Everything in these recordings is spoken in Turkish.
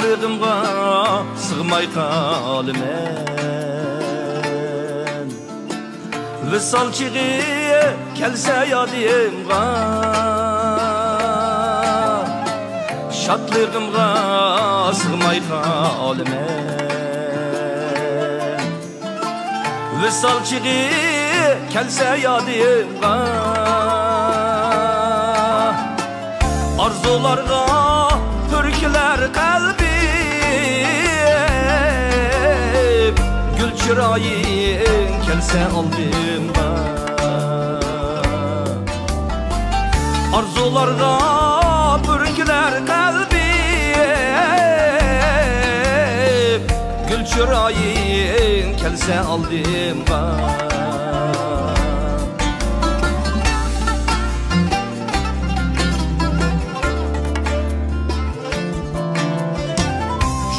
Şadlığımga sığmay kalımen Visal çiği kelse yadımga Şadlığımga sığmay kalımen Visal çiği kelse yadımga Arzularga türküler kalbim Gül çırayın kelse aldımga Arzularga türküler kalbim Gül çırayın kelse aldımga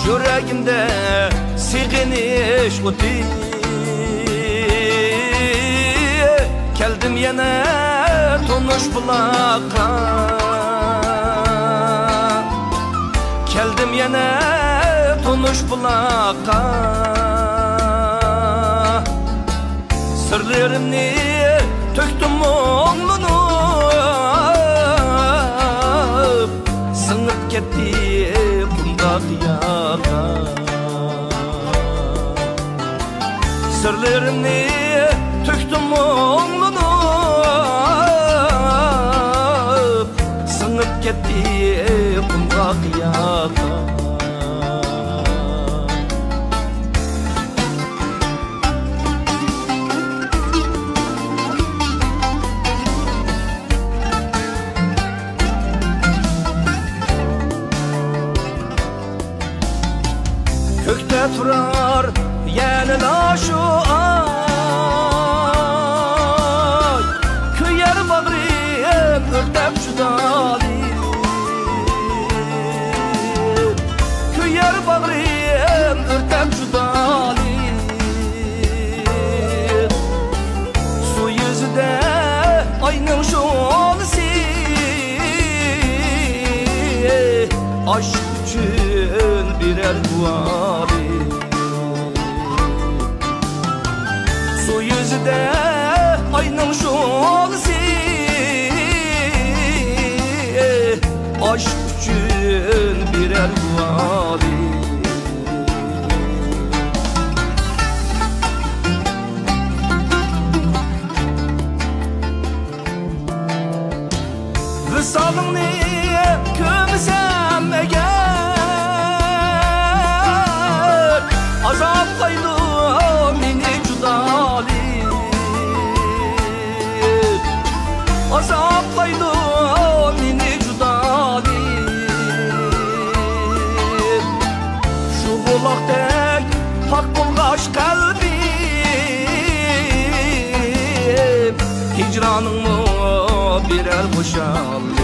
Yüreğimde siginiş uti Keldim yine tonuş bulakka Keldim yine tonuş bulakka Sırlarımni töktüm onlanıp Sınıp gitti bunda kıyaka Sırlarımni töktüm onlanıp Sınıp gitti bunda kıyaka Kökte turar yenila şu ay Küyer bağrım örtep judalim Küyer bağrım örtep judalim Su yüzüde ayның şolisi Aşk üçün birer duali Su yüzüde ayның şolisi Aşk üçün birer duali Visalını kömsem eğer Azaplaydı meni judalim Azaplaydı meni judalim Şu bulakdek hak bulgaç kalbim Hicranımı birer boşaldım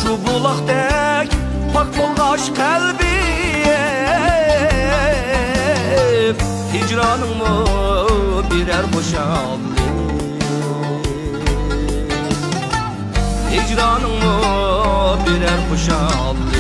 Şu bulakdek pak bulgaç kalbim Hicranımı birer boşaldı Hicranımı birer boşaldı